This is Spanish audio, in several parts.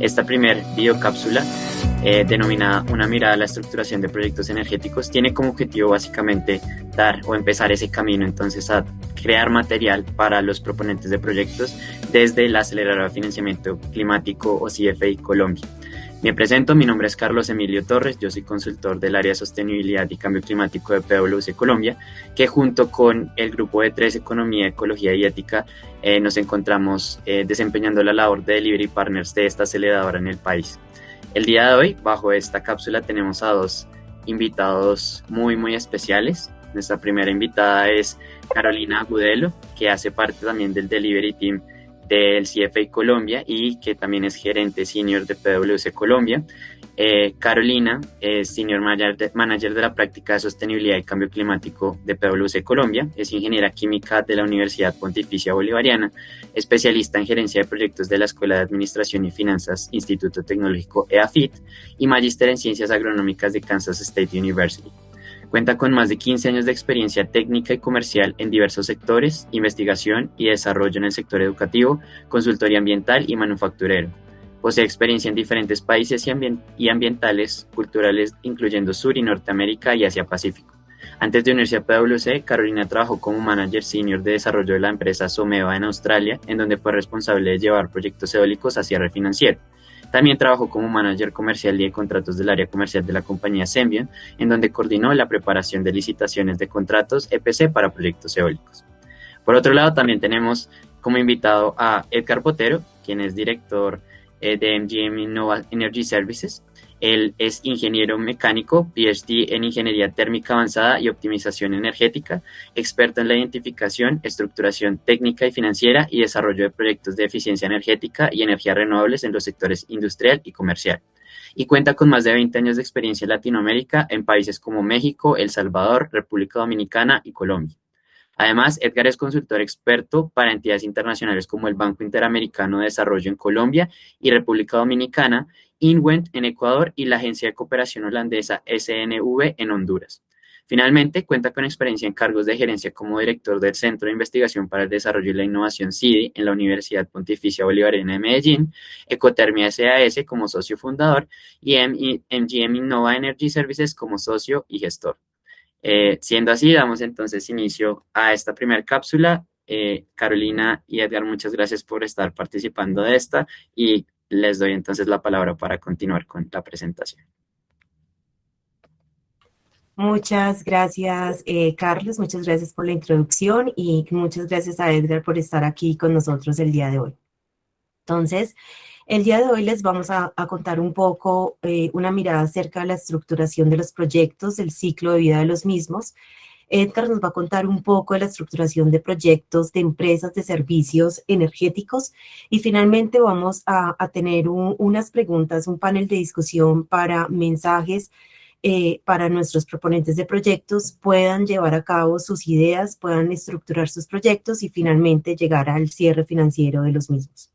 Esta primer videocápsula, denominada Una mirada a la estructuración de proyectos energéticos, tiene como objetivo básicamente dar o empezar ese camino entonces a crear material para los proponentes de proyectos desde la Aceleradora de Financiamiento Climático o CFI Colombia. Me presento, mi nombre es Carlos Emilio Torres, yo soy consultor del área de sostenibilidad y cambio climático de PwC Colombia, que junto con el grupo de 3 Economía, Ecología y Ética nos encontramos desempeñando la labor de Delivery Partners de esta aceleradora en el país. El día de hoy, bajo esta cápsula, tenemos a 2 invitados muy especiales. Nuestra primera invitada es Carolina Agudelo, que hace parte también del Delivery Team del CFI Colombia y que también es gerente senior de PwC Colombia. Carolina es Senior Manager de la práctica de sostenibilidad y cambio climático de PwC Colombia, es ingeniera química de la Universidad Pontificia Bolivariana, especialista en gerencia de proyectos de la Escuela de Administración y Finanzas Instituto Tecnológico EAFIT y magíster en ciencias agronómicas de Kansas State University. Cuenta con más de 15 años de experiencia técnica y comercial en diversos sectores, investigación y desarrollo en el sector educativo, consultoría ambiental y manufacturero. Posee experiencia en diferentes países y ambientales, culturales, incluyendo Sur y Norteamérica y Asia-Pacífico. Antes de unirse a PwC, Carolina trabajó como manager senior de desarrollo de la empresa Someva en Australia, en donde fue responsable de llevar proyectos eólicos a cierre financiero. También trabajó como manager comercial y de contratos del área comercial de la compañía Symbion, en donde coordinó la preparación de licitaciones de contratos EPC para proyectos eólicos. Por otro lado, también tenemos como invitado a Edgar Botero, quien es director de MGM Innova Energy Services. Él es ingeniero mecánico, PhD en Ingeniería Térmica Avanzada y Optimización Energética, experto en la identificación, estructuración técnica y financiera y desarrollo de proyectos de eficiencia energética y energías renovables en los sectores industrial y comercial. Y cuenta con más de 20 años de experiencia en Latinoamérica, en países como México, El Salvador, República Dominicana y Colombia. Además, Edgar es consultor experto para entidades internacionales como el Banco Interamericano de Desarrollo en Colombia y República Dominicana, INWENT en Ecuador y la Agencia de Cooperación Holandesa SNV en Honduras. Finalmente, cuenta con experiencia en cargos de gerencia como director del Centro de Investigación para el Desarrollo y la Innovación CIDI en la Universidad Pontificia Bolivariana de Medellín, Ecotermia SAS como socio fundador y MGM Innova Energy Services como socio y gestor. Siendo así, damos entonces inicio a esta primera cápsula. Carolina y Edgar, muchas gracias por estar participando de esta y les doy entonces la palabra para continuar con la presentación. Muchas gracias, Carlos. Muchas gracias por la introducción y muchas gracias a Edgar por estar aquí con nosotros el día de hoy. Entonces, el día de hoy les vamos a contar un poco una mirada acerca de la estructuración de los proyectos, el ciclo de vida de los mismos. Edgar nos va a contar un poco de la estructuración de proyectos de empresas de servicios energéticos y finalmente vamos a tener unas preguntas, un panel de discusión para mensajes para nuestros proponentes de proyectos puedan llevar a cabo sus ideas, puedan estructurar sus proyectos y finalmente llegar al cierre financiero de los mismos.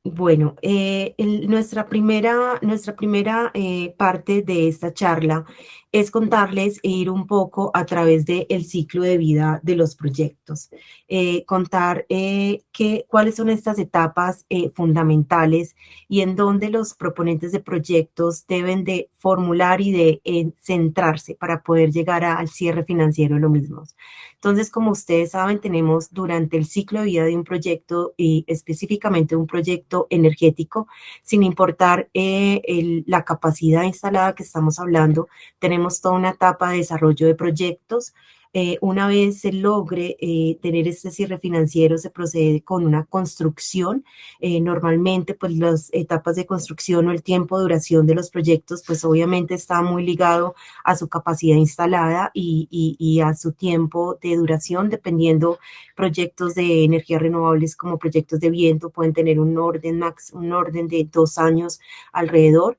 Bueno, nuestra primera parte de esta charla es contarles e ir un poco a través del ciclo de vida de los proyectos. Contar cuáles son estas etapas fundamentales y en dónde los proponentes de proyectos deben de formular y de centrarse para poder llegar al cierre financiero de los mismos. Entonces, como ustedes saben, tenemos durante el ciclo de vida de un proyecto y específicamente un proyecto energético, sin importar la capacidad instalada que estamos hablando, tenemos toda una etapa de desarrollo de proyectos. Una vez se logre tener este cierre financiero, se procede con una construcción. Normalmente, pues las etapas de construcción o el tiempo de duración de los proyectos, pues obviamente está muy ligado a su capacidad instalada y a su tiempo de duración, dependiendo proyectos de energías renovables como proyectos de viento pueden tener un orden de 2 años alrededor.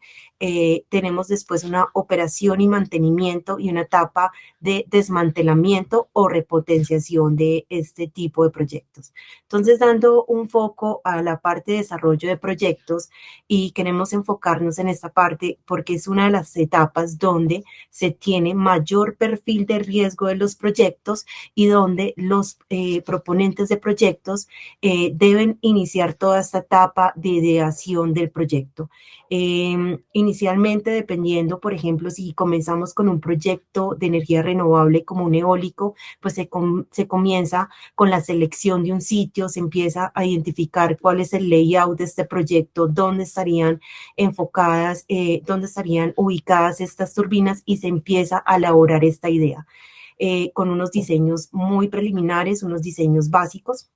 tenemos después una operación y mantenimiento y una etapa de desmantelamiento o repotenciación de este tipo de proyectos. Entonces, dando un foco a la parte de desarrollo de proyectos, y queremos enfocarnos en esta parte porque es una de las etapas donde se tiene mayor perfil de riesgo de los proyectos y donde los proponentes de proyectos deben iniciar toda esta etapa de ideación del proyecto. Inicialmente, dependiendo, por ejemplo, si comenzamos con un proyecto de energía renovable como un eólico, pues se comienza con la selección de un sitio, se empieza a identificar cuál es el layout de este proyecto, dónde estarían enfocadas, dónde estarían ubicadas estas turbinas y se empieza a elaborar esta idea con unos diseños muy preliminares, unos diseños básicos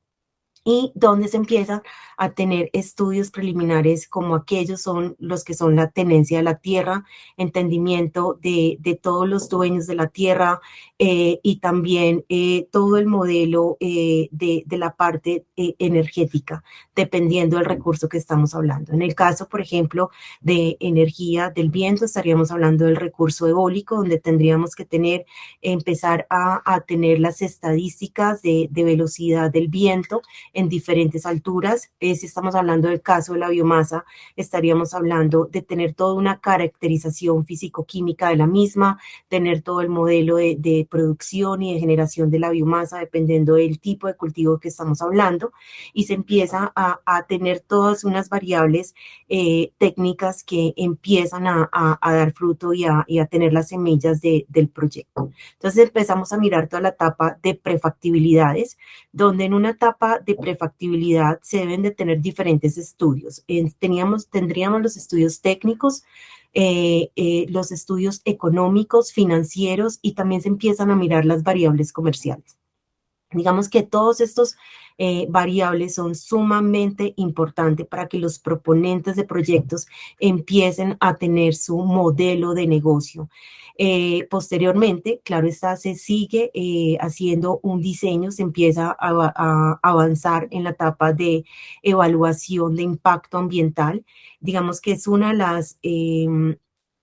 y donde se empieza a tener estudios preliminares como aquellos son los que son la tenencia de la tierra, entendimiento de todos los dueños de la tierra y también todo el modelo de la parte energética, dependiendo del recurso que estamos hablando. En el caso, por ejemplo, de energía del viento, estaríamos hablando del recurso eólico, donde tendríamos que empezar a tener las estadísticas de velocidad del viento en diferentes alturas. Si estamos hablando del caso de la biomasa, estaríamos hablando de tener toda una caracterización físico-química de la misma, tener todo el modelo de producción y de generación de la biomasa, dependiendo del tipo de cultivo que estamos hablando, y se empieza a tener todas unas variables técnicas que empiezan a dar fruto y a tener las semillas del proyecto. Entonces empezamos a mirar toda la etapa de prefactibilidades, donde en una etapa de prefactibilidad se deben de tener diferentes estudios. Tendríamos los estudios técnicos, los estudios económicos, financieros y también se empiezan a mirar las variables comerciales. Digamos que todos estos variables son sumamente importantes para que los proponentes de proyectos empiecen a tener su modelo de negocio. Posteriormente, claro está, se sigue haciendo un diseño, se empieza a avanzar en la etapa de evaluación de impacto ambiental. Digamos que es una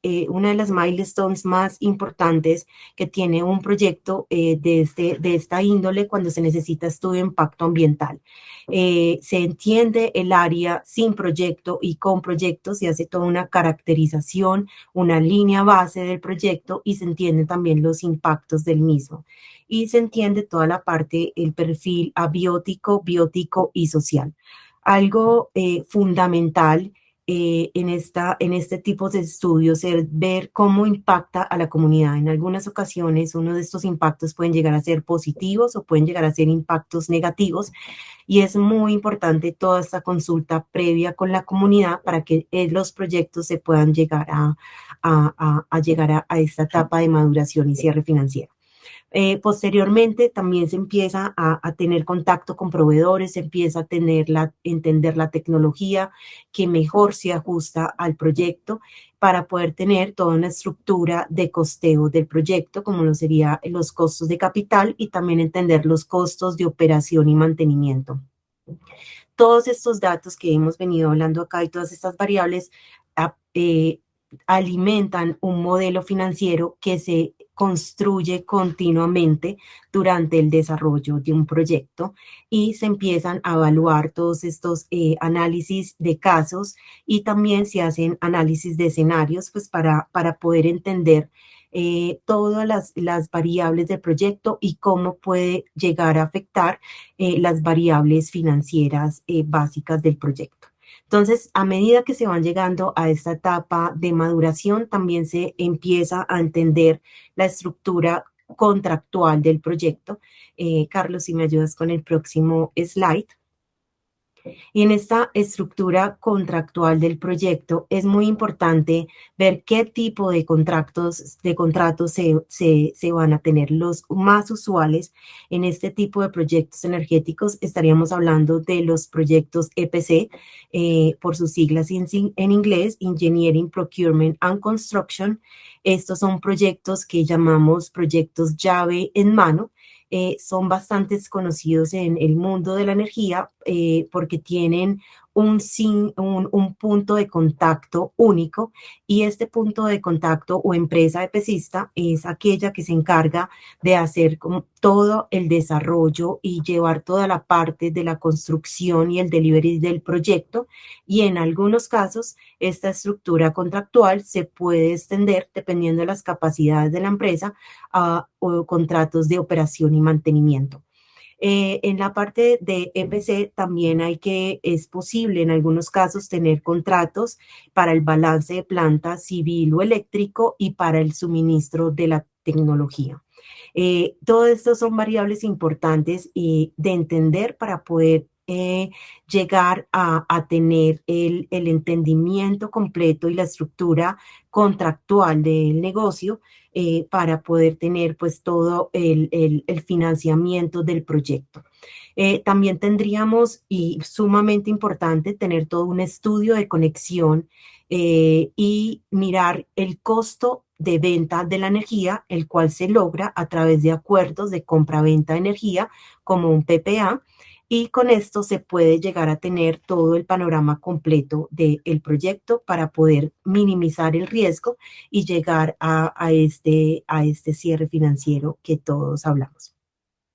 de las milestones más importantes que tiene un proyecto de esta índole cuando se necesita estudio de impacto ambiental. Se entiende el área sin proyecto y con proyecto, se hace toda una caracterización, una línea base del proyecto y se entienden también los impactos del mismo. Y se entiende toda la parte, el perfil abiótico, biótico y social. Algo fundamental en este tipo de estudios es ver cómo impacta a la comunidad. En algunas ocasiones, uno de estos impactos pueden llegar a ser positivos o pueden llegar a ser impactos negativos y es muy importante toda esta consulta previa con la comunidad para que los proyectos se puedan llegar a llegar a esta etapa de maduración y cierre financiero. Posteriormente también se empieza a tener contacto con proveedores, se empieza a entender la tecnología que mejor se ajusta al proyecto para poder tener toda una estructura de costeo del proyecto, como lo serían los costos de capital y también entender los costos de operación y mantenimiento. Todos estos datos que hemos venido hablando acá y todas estas variables alimentan un modelo financiero que se construye continuamente durante el desarrollo de un proyecto y se empiezan a evaluar todos estos análisis de casos y también se hacen análisis de escenarios pues para poder entender todas las variables del proyecto y cómo puede llegar a afectar las variables financieras básicas del proyecto. Entonces, a medida que se van llegando a esta etapa de maduración, también se empieza a entender la estructura contractual del proyecto. Carlos, si me ayudas con el próximo slide. Y en esta estructura contractual del proyecto es muy importante ver qué tipo de contratos se van a tener. Los más usuales en este tipo de proyectos energéticos estaríamos hablando de los proyectos EPC, por sus siglas en inglés, Engineering, Procurement and Construction. Estos son proyectos que llamamos proyectos llave en mano. Son bastante conocidos en el mundo de la energía porque tienen un punto de contacto único, y este punto de contacto o empresa EPCista es aquella que se encarga de hacer como todo el desarrollo y llevar toda la parte de la construcción y el delivery del proyecto, y en algunos casos esta estructura contractual se puede extender dependiendo de las capacidades de la empresa a o contratos de operación y mantenimiento. En la parte de EPC también es posible en algunos casos tener contratos para el balance de planta civil o eléctrico y para el suministro de la tecnología. Todo esto son variables importantes de entender para poder llegar a tener el entendimiento completo y la estructura contractual del negocio, para poder tener pues todo el financiamiento del proyecto. También tendríamos, y sumamente importante, tener todo un estudio de conexión y mirar el costo de venta de la energía, el cual se logra a través de acuerdos de compra-venta de energía, como un PPA, y con esto se puede llegar a tener todo el panorama completo del proyecto para poder minimizar el riesgo y llegar a este cierre financiero que todos hablamos.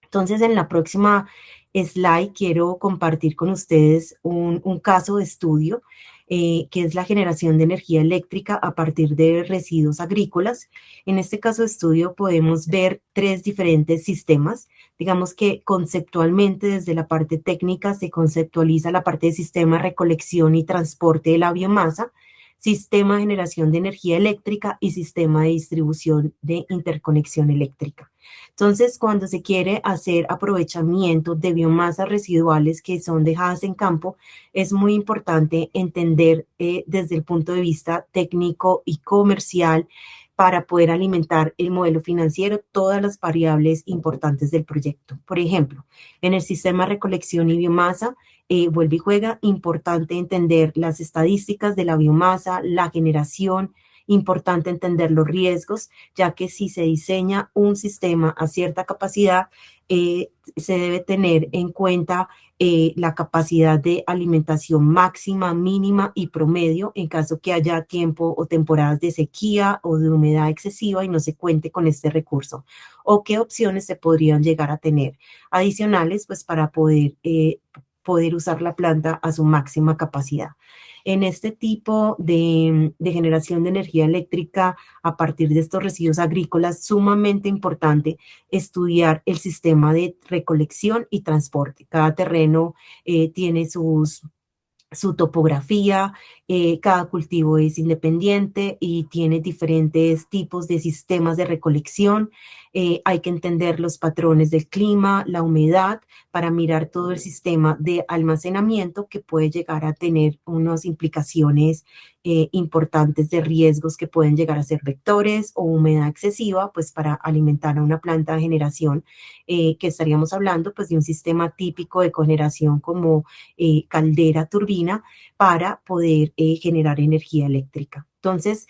Entonces, en la próxima slide quiero compartir con ustedes un caso de estudio, que es la generación de energía eléctrica a partir de residuos agrícolas. En este caso de estudio podemos ver tres diferentes sistemas. Digamos que conceptualmente, desde la parte técnica, se conceptualiza la parte de sistema de recolección y transporte de la biomasa, sistema de generación de energía eléctrica y sistema de distribución de interconexión eléctrica. Entonces, cuando se quiere hacer aprovechamiento de biomasas residuales que son dejadas en campo, es muy importante entender desde el punto de vista técnico y comercial, para poder alimentar el modelo financiero, todas las variables importantes del proyecto. Por ejemplo, en el sistema de recolección y biomasa, vuelve y juega, importante entender las estadísticas de la biomasa, la generación, importante entender los riesgos, ya que si se diseña un sistema a cierta capacidad, se debe tener en cuenta la capacidad de alimentación máxima, mínima y promedio en caso que haya tiempo o temporadas de sequía o de humedad excesiva y no se cuente con este recurso, o qué opciones se podrían llegar a tener adicionales pues para poder usar la planta a su máxima capacidad. En este tipo de generación de energía eléctrica a partir de estos residuos agrícolas, sumamente importante estudiar el sistema de recolección y transporte. Cada terreno tiene su topografía, cada cultivo es independiente y tiene diferentes tipos de sistemas de recolección. Hay que entender los patrones del clima, la humedad, para mirar todo el sistema de almacenamiento que puede llegar a tener unas implicaciones importantes de riesgos que pueden llegar a ser vectores o humedad excesiva, pues para alimentar a una planta de generación, que estaríamos hablando pues de un sistema típico de cogeneración como caldera, turbina, para poder generar energía eléctrica. Entonces,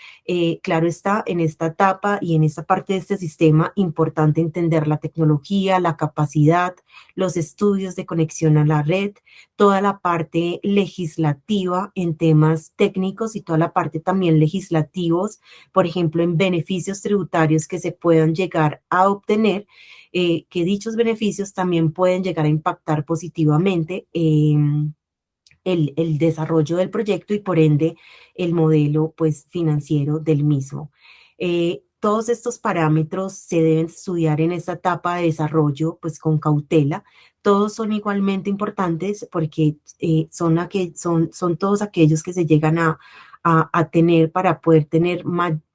claro está, en esta etapa y en esta parte de este sistema, importante entender la tecnología, la capacidad, los estudios de conexión a la red, toda la parte legislativa en temas técnicos y toda la parte también legislativos, por ejemplo, en beneficios tributarios que se puedan llegar a obtener, que dichos beneficios también pueden llegar a impactar positivamente el desarrollo del proyecto y por ende el modelo pues financiero del mismo. Todos estos parámetros se deben estudiar en esta etapa de desarrollo pues con cautela. Todos son igualmente importantes porque son todos aquellos que se llegan a tener para poder tener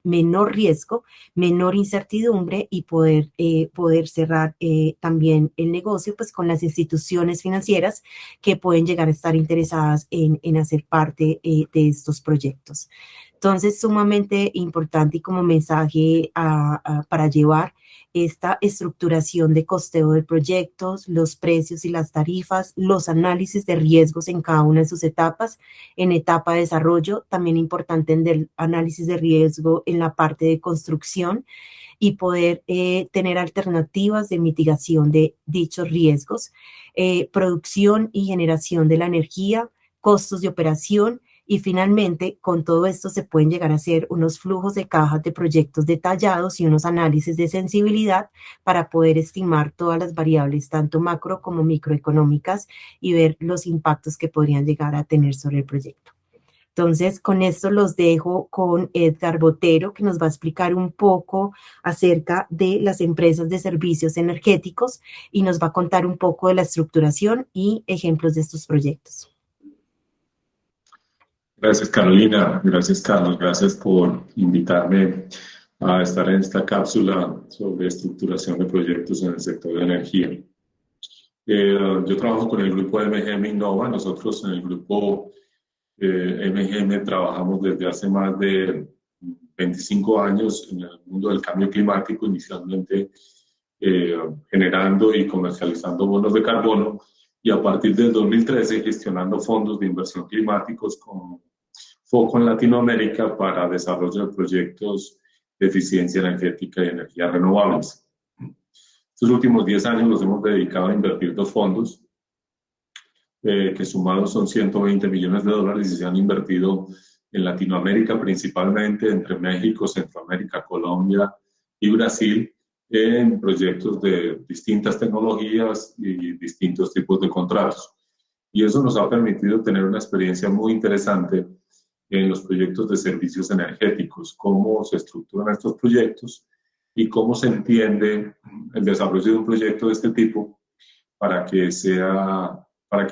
menor riesgo, menor incertidumbre y poder cerrar también el negocio pues con las instituciones financieras que pueden llegar a estar interesadas en hacer parte de estos proyectos. Entonces, sumamente importante y como mensaje para llevar esta estructuración de costeo de proyectos, los precios y las tarifas, los análisis de riesgos en cada una de sus etapas. En etapa de desarrollo, también importante el análisis de riesgo en la parte de construcción y poder tener alternativas de mitigación de dichos riesgos. Producción y generación de la energía, costos de operación y finalmente con todo esto se pueden llegar a hacer unos flujos de caja de proyectos detallados y unos análisis de sensibilidad para poder estimar todas las variables, tanto macro como microeconómicas, y ver los impactos que podrían llegar a tener sobre el proyecto. Entonces, con esto los dejo con Edgar Botero, que nos va a explicar un poco acerca de las empresas de servicios energéticos y nos va a contar un poco de la estructuración y ejemplos de estos proyectos. Gracias, Carolina. Gracias, Carlos. Gracias por invitarme a estar en esta cápsula sobre estructuración de proyectos en el sector de energía. Yo trabajo con el grupo MGM Innova. Nosotros en el grupo MGM trabajamos desde hace más de 25 años en el mundo del cambio climático, inicialmente generando y comercializando bonos de carbono, y a partir del 2013 gestionando fondos de inversión climáticos con foco en Latinoamérica para desarrollo de proyectos de eficiencia energética y energías renovables. Estos últimos 10 años los hemos dedicado a invertir dos fondos que sumados son 120 millones de dólares y se han invertido en Latinoamérica, principalmente entre México, Centroamérica, Colombia y Brasil, en proyectos de distintas tecnologías y distintos tipos de contratos. Y eso nos ha permitido tener una experiencia muy interesante en los proyectos de servicios energéticos, cómo se estructuran estos proyectos y cómo se entiende el desarrollo de un proyecto de este tipo para que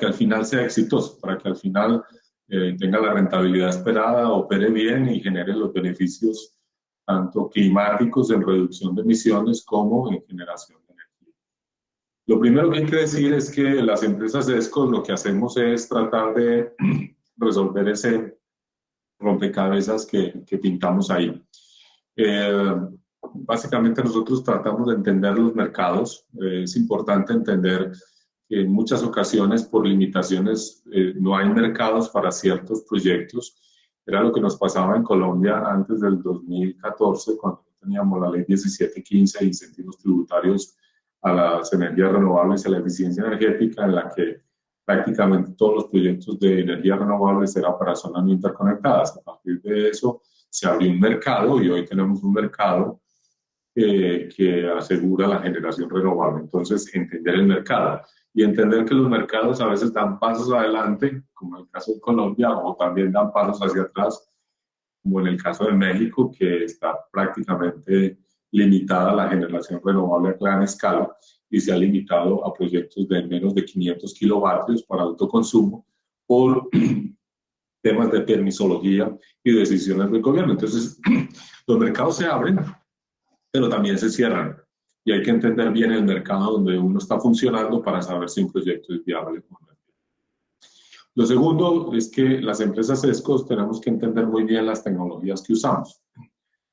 al final sea exitoso, para que al final tenga la rentabilidad esperada, opere bien y genere los beneficios tanto climáticos en reducción de emisiones como en generación de energía. Lo primero que hay que decir es que las empresas ESCO lo que hacemos es tratar de resolver ese rompecabezas que pintamos ahí. Básicamente nosotros tratamos de entender los mercados. Es importante entender que en muchas ocasiones por limitaciones no hay mercados para ciertos proyectos. Era lo que nos pasaba en Colombia antes del 2014, cuando teníamos la ley 1715 de incentivos tributarios a las energías renovables y a la eficiencia energética, en la que prácticamente todos los proyectos de energías renovables eran para zonas no interconectadas. A partir de eso se abrió un mercado y hoy tenemos un mercado que asegura la generación renovable. Entonces, entender el mercado y entender que los mercados a veces dan pasos adelante, como en el caso de Colombia, o también dan pasos hacia atrás, como en el caso de México, que está prácticamente limitada la generación renovable a gran escala y se ha limitado a proyectos de menos de 500 kilovatios para autoconsumo por temas de permisología y decisiones del gobierno. Entonces, los mercados se abren, pero también se cierran. Y hay que entender bien el mercado donde uno está funcionando para saber si un proyecto es viable o no. Lo segundo es que las empresas ESCOs tenemos que entender muy bien las tecnologías que usamos.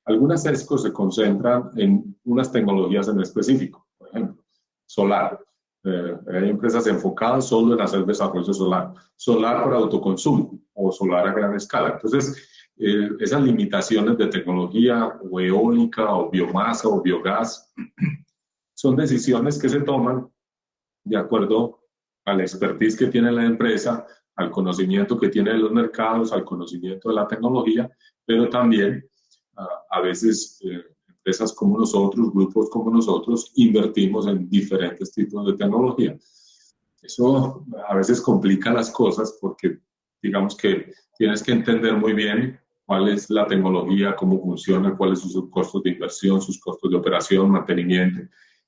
Algunas ESCOs se concentran en unas tecnologías en específico, por ejemplo, solar. Hay empresas enfocadas solo en hacer desarrollo solar, solar para autoconsumo o solar a gran escala. Entonces, esas limitaciones de tecnología o eólica o biomasa o biogás son decisiones que se toman de acuerdo a la expertise que tiene la empresa, al conocimiento que tiene de los mercados, al conocimiento de la tecnología, pero también a veces empresas como nosotros, grupos como nosotros, invertimos en diferentes tipos de tecnología. Eso a veces complica las cosas porque digamos que tienes que entender muy bien cuál es la tecnología, cómo funciona, cuáles son sus costos de inversión, sus costos de operación, mantenimiento.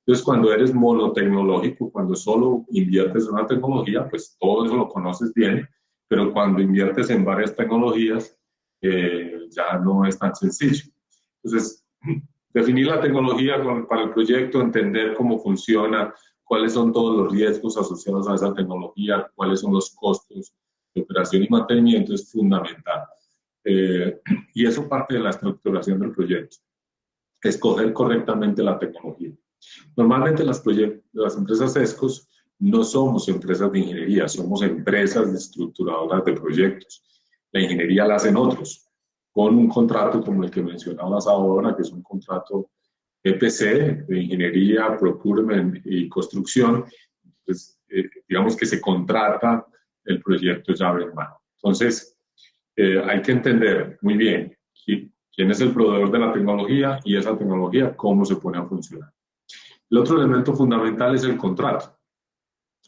Entonces, cuando eres monotecnológico, cuando solo inviertes en una tecnología, pues todo eso lo conoces bien, pero cuando inviertes en varias tecnologías, ya no es tan sencillo. Entonces, definir la tecnología para el proyecto, entender cómo funciona, cuáles son todos los riesgos asociados a esa tecnología, cuáles son los costos de operación y mantenimiento es fundamental. Y eso parte de la estructuración del proyecto. Escoger correctamente la tecnología. Normalmente las empresas ESCOs no somos empresas de ingeniería, somos empresas estructuradoras de proyectos. La ingeniería la hacen otros, con un contrato como el que mencionabas ahora, que es un contrato EPC, de ingeniería, procurement y construcción. Pues, digamos que se contrata el proyecto llave en mano. Entonces, hay que entender muy bien quién es el proveedor de la tecnología y esa tecnología cómo se pone a funcionar. El otro elemento fundamental es el contrato.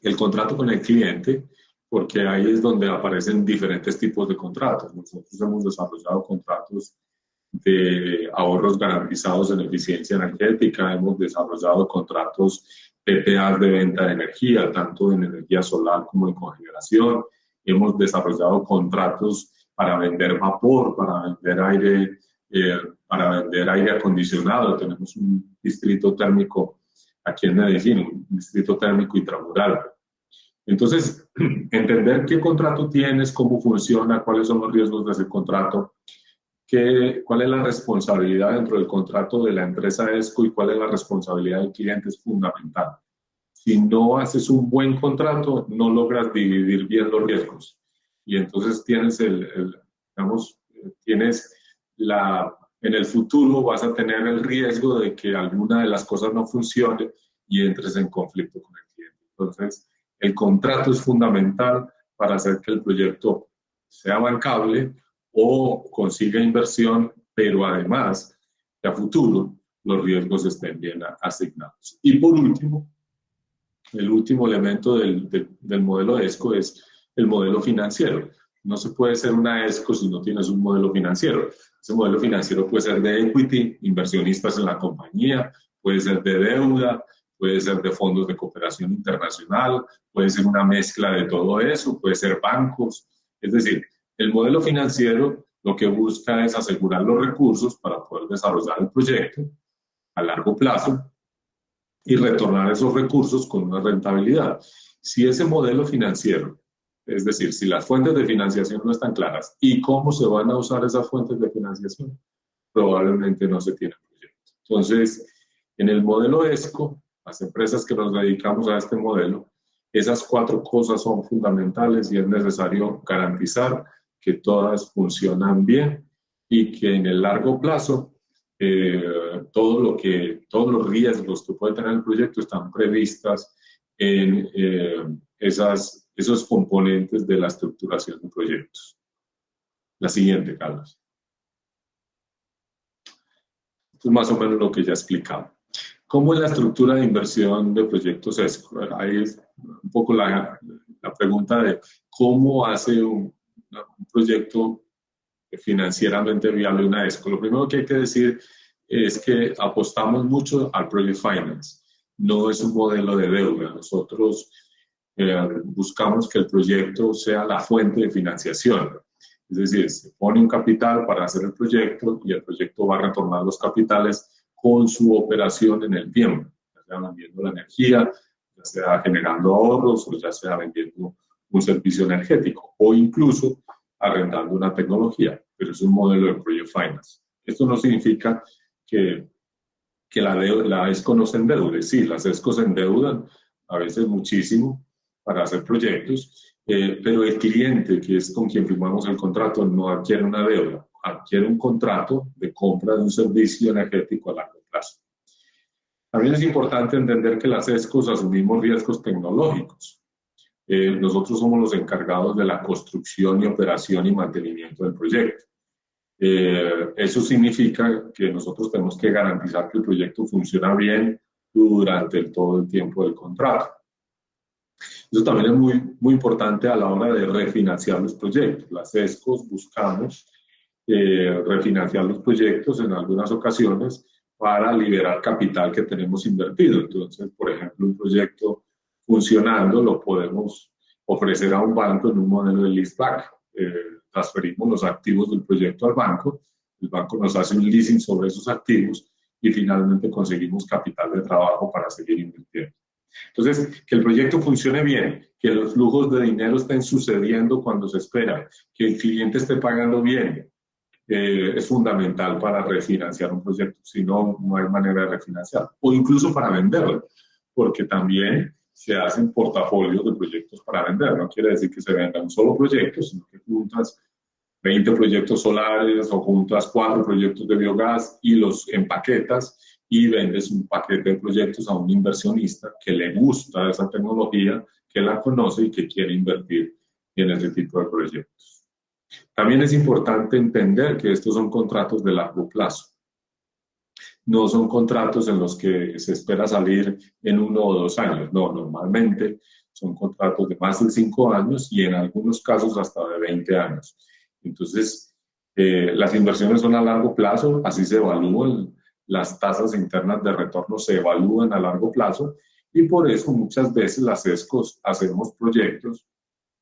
El contrato con el cliente, porque ahí es donde aparecen diferentes tipos de contratos. Nosotros hemos desarrollado contratos de ahorros garantizados en eficiencia energética, hemos desarrollado contratos PPAs de venta de energía, tanto en energía solar como en cogeneración, hemos desarrollado contratos para vender vapor, para vender aire acondicionado. Tenemos un distrito térmico aquí en Medellín, un distrito térmico intramural. Entonces, entender qué contrato tienes, cómo funciona, cuáles son los riesgos de ese contrato, cuál es la responsabilidad dentro del contrato de la empresa ESCO y cuál es la responsabilidad del cliente es fundamental. Si no haces un buen contrato, no logras dividir bien los riesgos. Y entonces en el futuro vas a tener el riesgo de que alguna de las cosas no funcione y entres en conflicto con el cliente. Entonces, el contrato es fundamental para hacer que el proyecto sea bancable o consiga inversión, pero además que a futuro los riesgos estén bien asignados. Y por último, el último elemento del modelo ESCO es el modelo financiero. No se puede ser una ESCO si no tienes un modelo financiero. Ese modelo financiero puede ser de equity, inversionistas en la compañía, puede ser de deuda, puede ser de fondos de cooperación internacional, puede ser una mezcla de todo eso, puede ser bancos. Es decir, el modelo financiero lo que busca es asegurar los recursos para poder desarrollar el proyecto a largo plazo y retornar esos recursos con una rentabilidad. Si ese modelo financiero, es decir, si las fuentes de financiación no están claras y cómo se van a usar esas fuentes de financiación, probablemente no se tiene proyecto. Entonces, en el modelo ESCO, las empresas que nos dedicamos a este modelo, esas 4 cosas son fundamentales y es necesario garantizar que todas funcionan bien y que en el largo plazo todos los riesgos que puede tener el proyecto están previstas en esos componentes de la estructuración de proyectos. La siguiente, Carlos. Esto es más o menos lo que ya he explicado. ¿Cómo es la estructura de inversión de proyectos ESCO? Ahí es un poco la pregunta de cómo hace un proyecto financieramente viable una ESCO. Lo primero que hay que decir es que apostamos mucho al Project Finance. No es un modelo de deuda. Nosotros buscamos que el proyecto sea la fuente de financiación. Es decir, se pone un capital para hacer el proyecto y el proyecto va a retornar los capitales con su operación en el tiempo, ya sea vendiendo la energía, ya sea generando ahorros o ya sea vendiendo un servicio energético o incluso arrendando una tecnología, pero es un modelo de Project Finance. Esto no significa que la ESCO no se endeude. Sí, las ESCO se endeudan a veces muchísimo para hacer proyectos, pero el cliente, que es con quien firmamos el contrato, no adquiere una deuda, adquiere un contrato de compra de un servicio energético a largo plazo. También es importante entender que las ESCOs asumimos riesgos tecnológicos. Nosotros somos los encargados de la construcción y operación y mantenimiento del proyecto. Eso significa que nosotros tenemos que garantizar que el proyecto funciona bien durante todo el tiempo del contrato. Eso también es muy importante a la hora de refinanciar los proyectos. Las ESCOs buscamos refinanciar los proyectos en algunas ocasiones para liberar capital que tenemos invertido. Entonces, por ejemplo, un proyecto funcionando lo podemos ofrecer a un banco en un modelo de leaseback. Transferimos los activos del proyecto al banco, el banco nos hace un leasing sobre esos activos y finalmente conseguimos capital de trabajo para seguir invirtiendo. Entonces, que el proyecto funcione bien, que los flujos de dinero estén sucediendo cuando se espera, que el cliente esté pagando bien, es fundamental para refinanciar un proyecto. Si no, no hay manera de refinanciar. O incluso para venderlo, porque también se hacen portafolios de proyectos para vender. No quiere decir que se venda un solo proyecto, sino que juntas 20 proyectos solares o juntas 4 proyectos de biogás y los empaquetas y vendes un paquete de proyectos a un inversionista que le gusta esa tecnología, que la conoce y que quiere invertir en ese tipo de proyectos. También es importante entender que estos son contratos de largo plazo. No son contratos en los que se espera salir en 1 o 2 años. No, normalmente son contratos de más de 5 años y en algunos casos hasta de 20 años. Entonces, las inversiones son a largo plazo, así se evalúan. Las tasas internas de retorno se evalúan a largo plazo y por eso muchas veces las ESCOs hacemos proyectos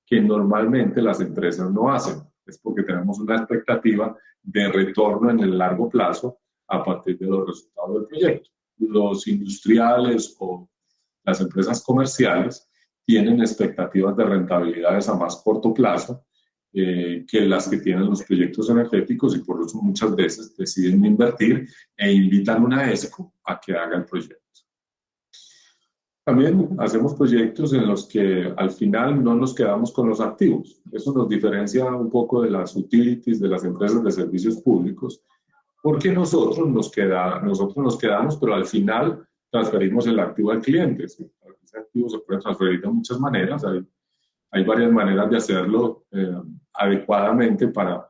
que normalmente las empresas no hacen. Es porque tenemos una expectativa de retorno en el largo plazo a partir de los resultados del proyecto. Los industriales o las empresas comerciales tienen expectativas de rentabilidades a más corto plazo que las que tienen los proyectos energéticos y por eso muchas veces deciden invertir e invitan a una ESCO a que haga el proyecto. También hacemos proyectos en los que al final no nos quedamos con los activos. Eso nos diferencia un poco de las utilities, de las empresas de servicios públicos, porque nosotros nos quedamos, pero al final transferimos el activo al cliente. Ese activo se puede transferir de muchas maneras. Hay varias maneras de hacerlo adecuadamente para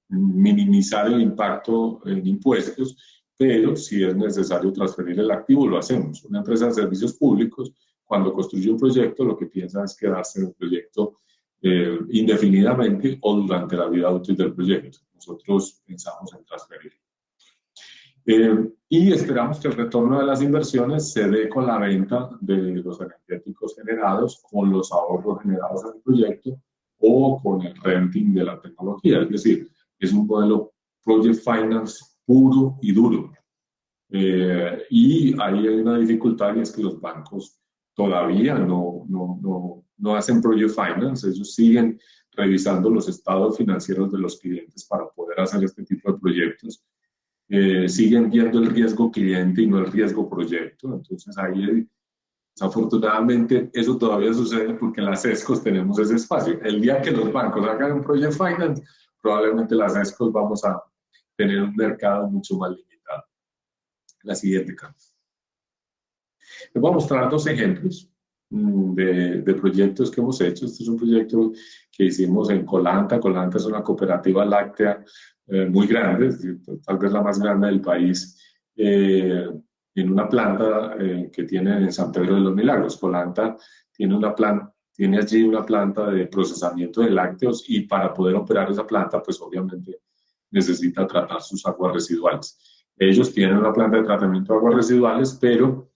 minimizar el impacto en impuestos, pero si es necesario transferir el activo, lo hacemos. Una empresa de servicios públicos, cuando construye un proyecto, lo que piensa es quedarse en el proyecto indefinidamente o durante la vida útil del proyecto. Nosotros pensamos en transferir. Y esperamos que el retorno de las inversiones se dé con la venta de los energéticos generados, con los ahorros generados en el proyecto o con el renting de la tecnología. Es decir, es un modelo Project Finance puro y duro. Y ahí hay una dificultad y es que los bancos todavía no hacen Project Finance. Ellos siguen revisando los estados financieros de los clientes para poder hacer este tipo de proyectos. Siguen viendo el riesgo cliente y no el riesgo proyecto. Entonces ahí, desafortunadamente, eso todavía sucede porque en las ESCOs tenemos ese espacio. El día que los bancos hagan un Project Finance, probablemente las ESCOs vamos a tener un mercado mucho más limitado. La siguiente, Carlos. Les voy a mostrar 2 ejemplos de proyectos que hemos hecho. Este es un proyecto que hicimos en Colanta. Colanta es una cooperativa láctea muy grande, tal vez la más grande del país, en una planta que tiene en San Pedro de los Milagros. Colanta tiene allí una planta de procesamiento de lácteos y para poder operar esa planta, pues obviamente necesita tratar sus aguas residuales. Ellos tienen una planta de tratamiento de aguas residuales, pero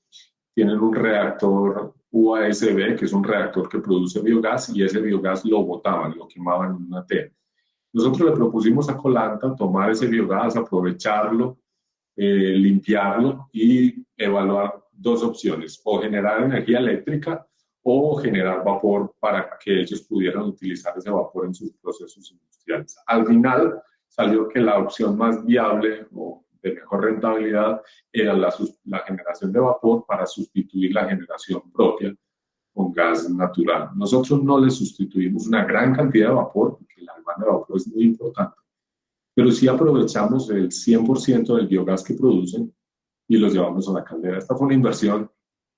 tienen un reactor UASB, que es un reactor que produce biogás, y ese biogás lo botaban, lo quemaban en una tea. Nosotros le propusimos a Colanta tomar ese biogás, aprovecharlo, limpiarlo y evaluar 2 opciones, o generar energía eléctrica o generar vapor para que ellos pudieran utilizar ese vapor en sus procesos industriales. Al final salió que la opción más viable o de mejor rentabilidad era la generación de vapor para sustituir la generación propia con gas natural. Nosotros no le sustituimos una gran cantidad de vapor, porque la demanda de vapor es muy importante, pero sí aprovechamos el 100% del biogás que producen y los llevamos a la caldera. Esta fue una inversión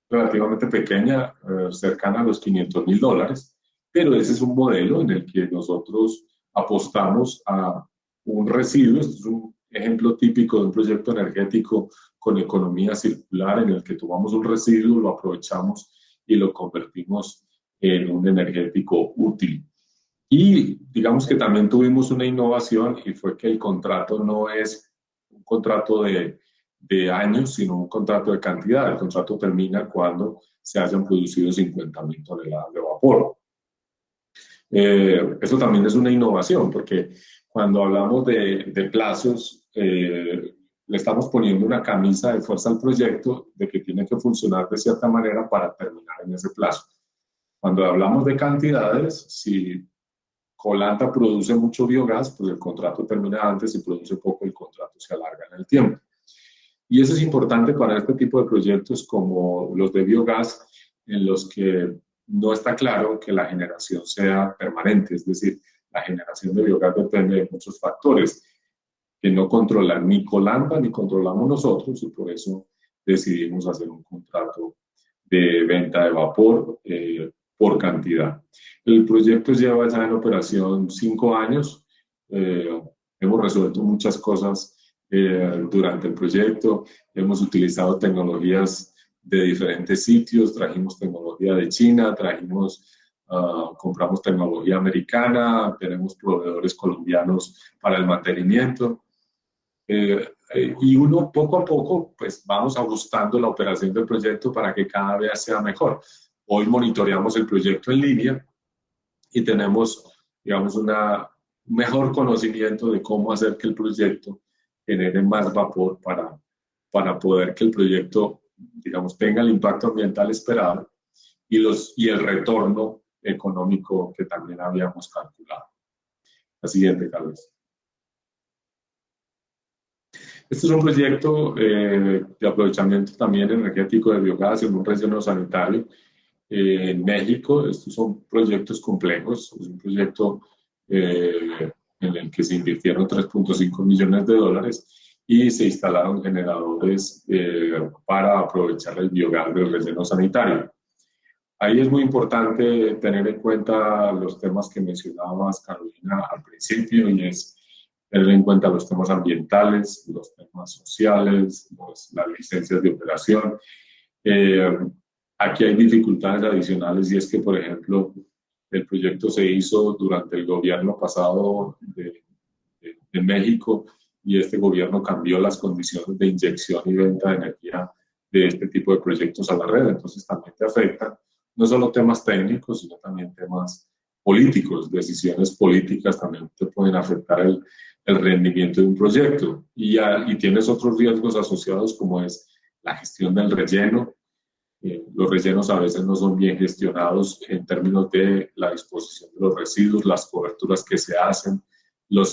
relativamente pequeña, cercana a los $500,000, pero ese es un modelo en el que nosotros apostamos a un residuo. Este es un ejemplo típico de un proyecto energético con economía circular en el que tomamos un residuo, lo aprovechamos y lo convertimos en un energético útil. Y digamos que también tuvimos una innovación y fue que el contrato no es un contrato de años, sino un contrato de cantidad. El contrato termina cuando se hayan producido 50,000 toneladas de vapor. Eso también es una innovación, porque cuando hablamos de plazos, le estamos poniendo una camisa de fuerza al proyecto de que tiene que funcionar de cierta manera para terminar en ese plazo. Cuando hablamos de cantidades, si Colanta produce mucho biogás, pues el contrato termina antes, si produce poco, el contrato se alarga en el tiempo. Y eso es importante para este tipo de proyectos como los de biogás, en los que no está claro que la generación sea permanente, es decir, la generación de biogás depende de muchos factores que no controlan ni Colanta ni controlamos nosotros, y por eso decidimos hacer un contrato de venta de vapor por cantidad. El proyecto lleva ya en operación 5 años. Hemos resuelto muchas cosas durante el proyecto. Hemos utilizado tecnologías de diferentes sitios. Trajimos tecnología de China, compramos tecnología americana, tenemos proveedores colombianos para el mantenimiento. Y uno poco a poco pues vamos ajustando la operación del proyecto para que cada vez sea mejor. Hoy monitoreamos el proyecto en línea y tenemos, digamos, un mejor conocimiento de cómo hacer que el proyecto genere más vapor para poder que el proyecto, digamos, tenga el impacto ambiental esperado y el retorno económico que también habíamos calculado. La siguiente, Carlos. Este es un proyecto de aprovechamiento también energético de biogás en un relleno sanitario en México. Estos son proyectos complejos. Es un proyecto en el que se invirtieron 3.5 millones de dólares y se instalaron generadores para aprovechar el biogás del relleno sanitario. Ahí es muy importante tener en cuenta los temas que mencionabas, Carolina, al principio, y es tener en cuenta los temas ambientales, los temas sociales, las licencias de operación. Aquí hay dificultades adicionales y es que, por ejemplo, el proyecto se hizo durante el gobierno pasado de México y este gobierno cambió las condiciones de inyección y venta de energía de este tipo de proyectos a la red. Entonces también te afecta no solo temas técnicos, sino también temas políticos. Decisiones políticas también te pueden afectar el rendimiento de un proyecto. Y tienes otros riesgos asociados como es la gestión del relleno. Los rellenos a veces no son bien gestionados en términos de la disposición de los residuos, las coberturas que se hacen, los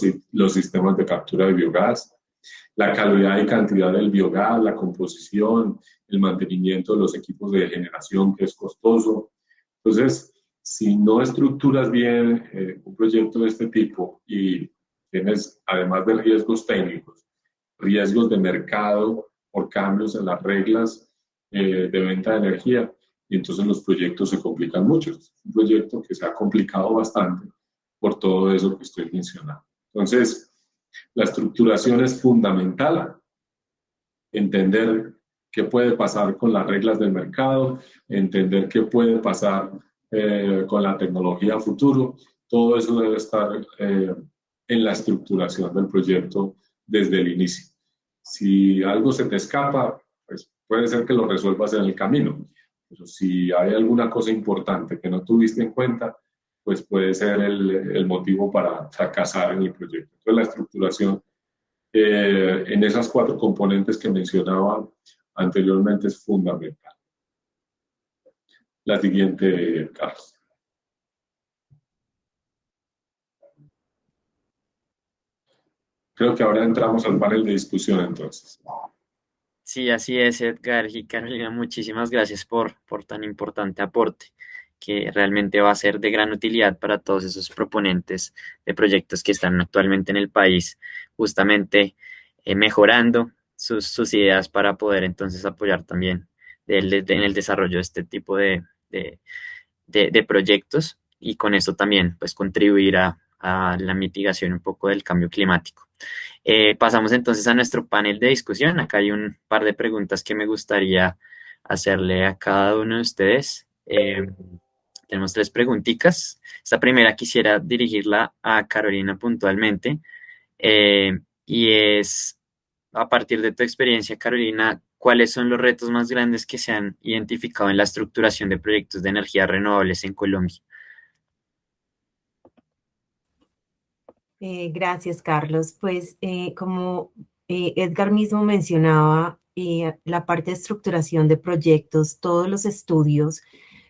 sistemas de captura de biogás, la calidad y cantidad del biogás, la composición, el mantenimiento de los equipos de generación, que es costoso. Entonces, si no estructuras bien un proyecto de este tipo y tienes, además de riesgos técnicos, riesgos de mercado por cambios en las reglas de venta de energía, y entonces los proyectos se complican mucho. Es un proyecto que se ha complicado bastante por todo eso que estoy mencionando. Entonces, la estructuración es fundamental, entender qué puede pasar con las reglas del mercado, entender qué puede pasar con la tecnología futuro. Todo eso debe estar en la estructuración del proyecto desde el inicio. Si algo se te escapa, pues puede ser que lo resuelvas en el camino, pero si hay alguna cosa importante que no tuviste en cuenta, pues puede ser el motivo para fracasar en el proyecto. Entonces la estructuración en esas 4 componentes que mencionaba anteriormente es fundamental. La siguiente, Carlos. Creo que ahora entramos al panel de discusión entonces. Sí, así es, Edgar y Carolina, muchísimas gracias por tan importante aporte, que realmente va a ser de gran utilidad para todos esos proponentes de proyectos que están actualmente en el país, justamente mejorando sus ideas para poder entonces apoyar también en el desarrollo de este tipo de proyectos y con eso también pues contribuir a la mitigación un poco del cambio climático. Pasamos entonces a nuestro panel de discusión. Acá hay un par de preguntas que me gustaría hacerle a cada uno de ustedes. Tenemos 3 preguntitas. Esta primera quisiera dirigirla a Carolina puntualmente y es, a partir de tu experiencia, Carolina, ¿cuáles son los retos más grandes que se han identificado en la estructuración de proyectos de energías renovables en Colombia? Gracias, Carlos. Pues como Edgar mismo mencionaba, la parte de estructuración de proyectos, todos los estudios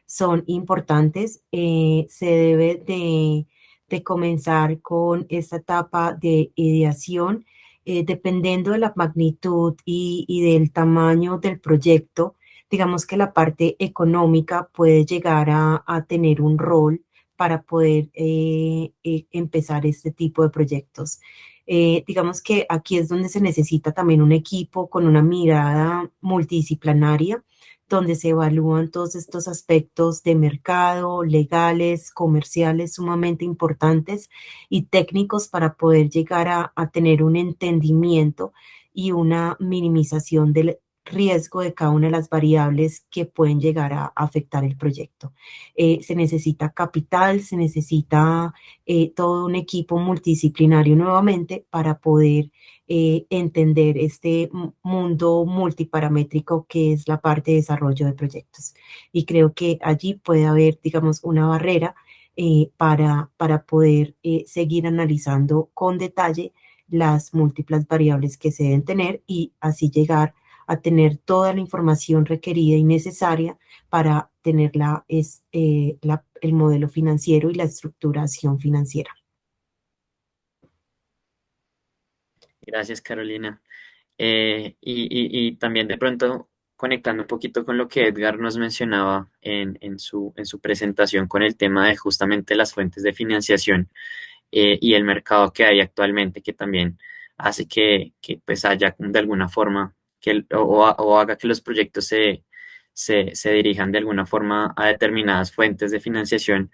son importantes. Se debe de comenzar con esta etapa de ideación, dependiendo de la magnitud y del tamaño del proyecto. Digamos que la parte económica puede llegar a tener un rol para poder empezar este tipo de proyectos. Digamos que aquí es donde se necesita también un equipo con una mirada multidisciplinaria, donde se evalúan todos estos aspectos de mercado, legales, comerciales, sumamente importantes y técnicos para poder llegar a tener un entendimiento y una minimización del riesgo de cada una de las variables que pueden llegar a afectar el proyecto. Se necesita capital, se necesita todo un equipo multidisciplinario nuevamente para poder entender este mundo multiparamétrico que es la parte de desarrollo de proyectos. Y creo que allí puede haber, digamos, una barrera para poder seguir analizando con detalle las múltiples variables que se deben tener y así llegar a tener toda la información requerida y necesaria para tener el modelo financiero y la estructuración financiera. Gracias, Carolina. Y también de pronto conectando un poquito con lo que Edgar nos mencionaba en su presentación con el tema de justamente las fuentes de financiación y el mercado que hay actualmente, que también hace que pues haya de alguna forma o haga que los proyectos se dirijan de alguna forma a determinadas fuentes de financiación.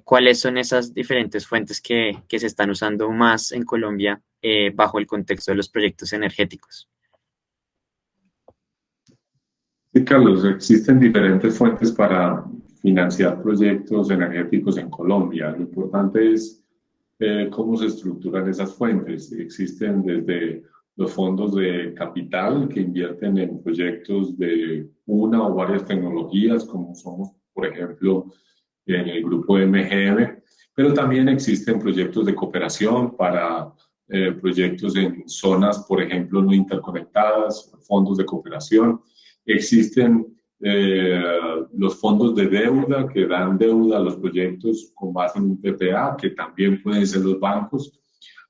¿Cuáles son esas diferentes fuentes que se están usando más en Colombia bajo el contexto de los proyectos energéticos? Sí, Carlos, existen diferentes fuentes para financiar proyectos energéticos en Colombia. Lo importante es cómo se estructuran esas fuentes. Existen desde los fondos de capital que invierten en proyectos de una o varias tecnologías, como somos, por ejemplo, en el grupo MGM, pero también existen proyectos de cooperación para proyectos en zonas, por ejemplo, no interconectadas, fondos de cooperación. Existen los fondos de deuda que dan deuda a los proyectos con base en un PPA, que también pueden ser los bancos.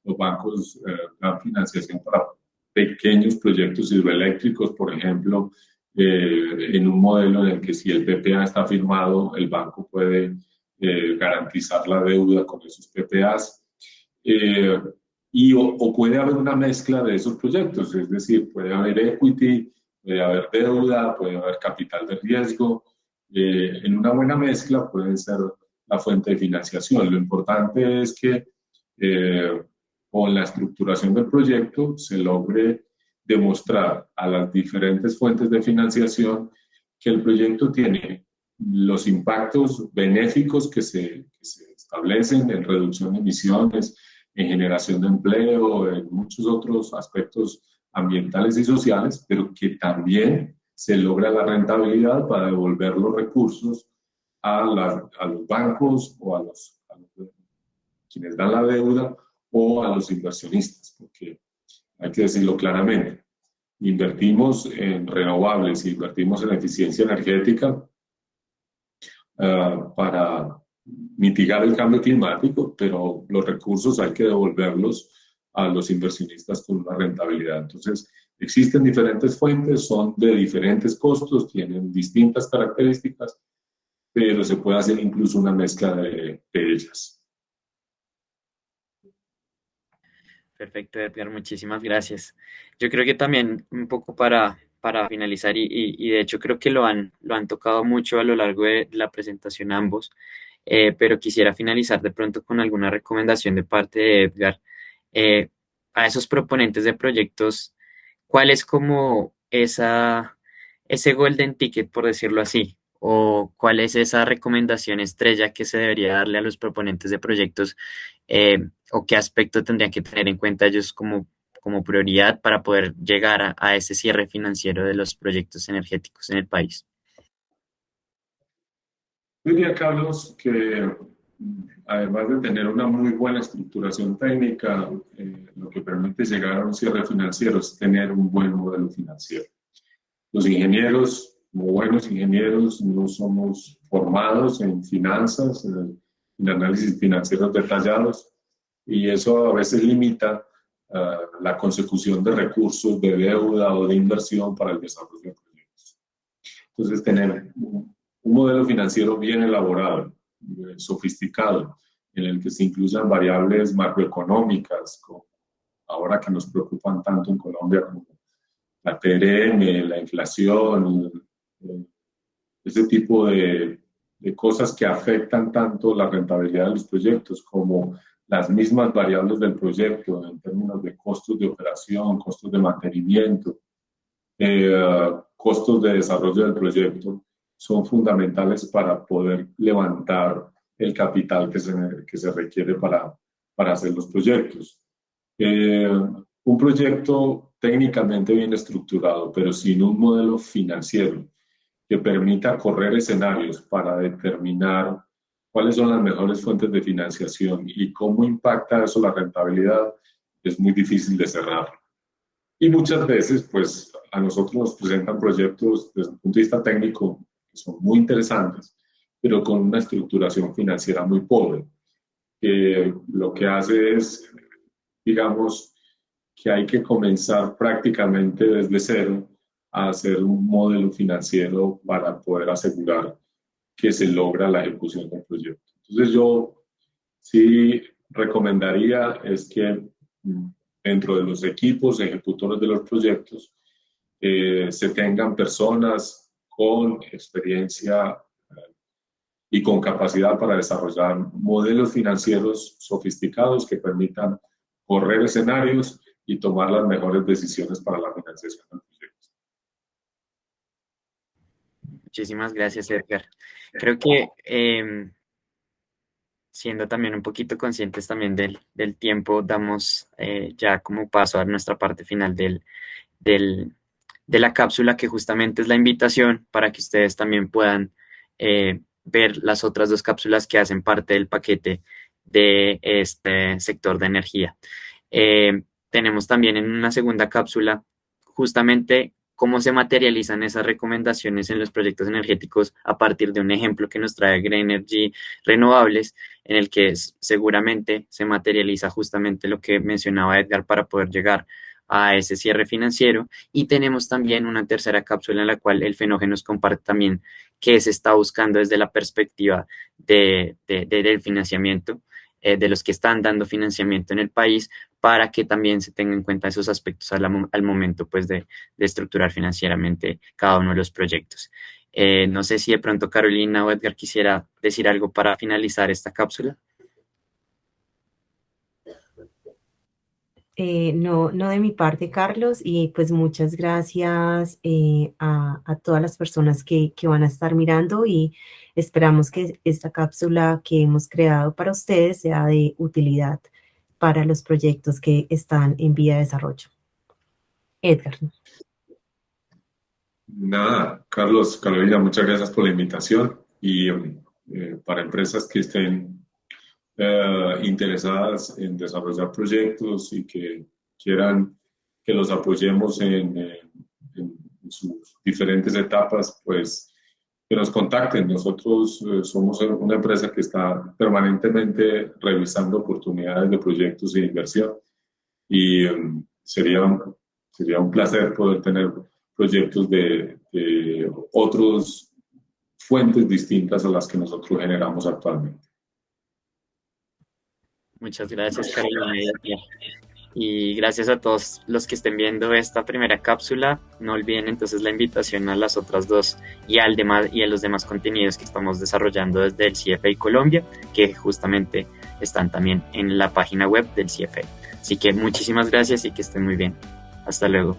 Los bancos dan financiación para pequeños proyectos hidroeléctricos, por ejemplo, en un modelo en el que si el PPA está firmado, el banco puede garantizar la deuda con esos PPAs. O puede haber una mezcla de esos proyectos, es decir, puede haber equity, puede haber deuda, puede haber capital de riesgo. En una buena mezcla puede ser la fuente de financiación. Lo importante es que con la estructuración del proyecto se logre demostrar a las diferentes fuentes de financiación que el proyecto tiene los impactos benéficos que se establecen en reducción de emisiones, en generación de empleo, en muchos otros aspectos ambientales y sociales, pero que también se logra la rentabilidad para devolver los recursos a los bancos o a quienes dan la deuda o a los inversionistas, porque hay que decirlo claramente, invertimos en renovables, invertimos en eficiencia energética para mitigar el cambio climático, pero los recursos hay que devolverlos a los inversionistas con una rentabilidad. Entonces, existen diferentes fuentes, son de diferentes costos, tienen distintas características, pero se puede hacer incluso una mezcla de ellas. Perfecto, Edgar, muchísimas gracias. Yo creo que también un poco para finalizar, y de hecho creo que lo han tocado mucho a lo largo de la presentación ambos, pero quisiera finalizar de pronto con alguna recomendación de parte de Edgar eh, a esos proponentes de proyectos. ¿Cuál es como ese golden ticket, por decirlo así? ¿O cuál es esa recomendación estrella que se debería darle a los proponentes de proyectos? ¿O qué aspecto tendrían que tener en cuenta ellos como prioridad para poder llegar a ese cierre financiero de los proyectos energéticos en el país? Yo diría, Carlos, que además de tener una muy buena estructuración técnica, lo que permite llegar a un cierre financiero es tener un buen modelo financiero. Los ingenieros, como buenos ingenieros, no somos formados en finanzas, en análisis financieros detallados, y eso a veces limita la consecución de recursos de deuda o de inversión para el desarrollo de proyectos. Entonces, tener un modelo financiero bien elaborado, sofisticado, en el que se incluyan variables macroeconómicas, como ahora que nos preocupan tanto en Colombia, como la TRM, la inflación, ese tipo de cosas que afectan tanto la rentabilidad de los proyectos como las mismas variables del proyecto en términos de costos de operación, costos de mantenimiento, costos de desarrollo del proyecto, son fundamentales para poder levantar el capital que se requiere para hacer los proyectos. Un proyecto técnicamente bien estructurado, pero sin un modelo financiero que permita correr escenarios para determinar cuáles son las mejores fuentes de financiación y cómo impacta eso la rentabilidad, es muy difícil de cerrar. Y muchas veces, pues, a nosotros nos presentan proyectos desde el punto de vista técnico que son muy interesantes, pero con una estructuración financiera muy pobre, que lo que hace es, digamos, que hay que comenzar prácticamente desde cero a hacer un modelo financiero para poder asegurar que se logra la ejecución del proyecto. Entonces yo sí recomendaría es que dentro de los equipos ejecutores de los proyectos se tengan personas con experiencia y con capacidad para desarrollar modelos financieros sofisticados que permitan correr escenarios y tomar las mejores decisiones para la financiación del proyecto. Muchísimas gracias, Edgar. Creo que siendo también un poquito conscientes también del tiempo, damos ya como paso a nuestra parte final del, de la cápsula, que justamente es la invitación para que ustedes también puedan ver las otras dos cápsulas que hacen parte del paquete de este sector de energía. Tenemos también en una segunda cápsula justamente cómo se materializan esas recomendaciones en los proyectos energéticos a partir de un ejemplo que nos trae Green Energy Renovables, en el que seguramente se materializa justamente lo que mencionaba Edgar para poder llegar a ese cierre financiero. Y tenemos también una tercera cápsula en la cual el Fenogen nos comparte también qué se está buscando desde la perspectiva del financiamiento, de los que están dando financiamiento en el país, para que también se tengan en cuenta esos aspectos al momento pues, de estructurar financieramente cada uno de los proyectos. No sé si de pronto Carolina o Edgar quisiera decir algo para finalizar esta cápsula. No, no de mi parte, Carlos, y pues muchas gracias a todas las personas que van a estar mirando, y esperamos que esta cápsula que hemos creado para ustedes sea de utilidad para los proyectos que están en vía de desarrollo. Edgar. Nada, Carlos, Carolina, muchas gracias por la invitación y para empresas que estén interesadas en desarrollar proyectos y que quieran que los apoyemos en sus diferentes etapas, pues que nos contacten. Nosotros somos una empresa que está permanentemente revisando oportunidades de proyectos de inversión y sería un placer poder tener proyectos de otras fuentes distintas a las que nosotros generamos actualmente. Muchas gracias, Carolina. Y gracias a todos los que estén viendo esta primera cápsula. No olviden entonces la invitación a las otras dos y a los demás contenidos que estamos desarrollando desde el CFA Colombia, que justamente están también en la página web del CFA. Así que muchísimas gracias y que estén muy bien. Hasta luego.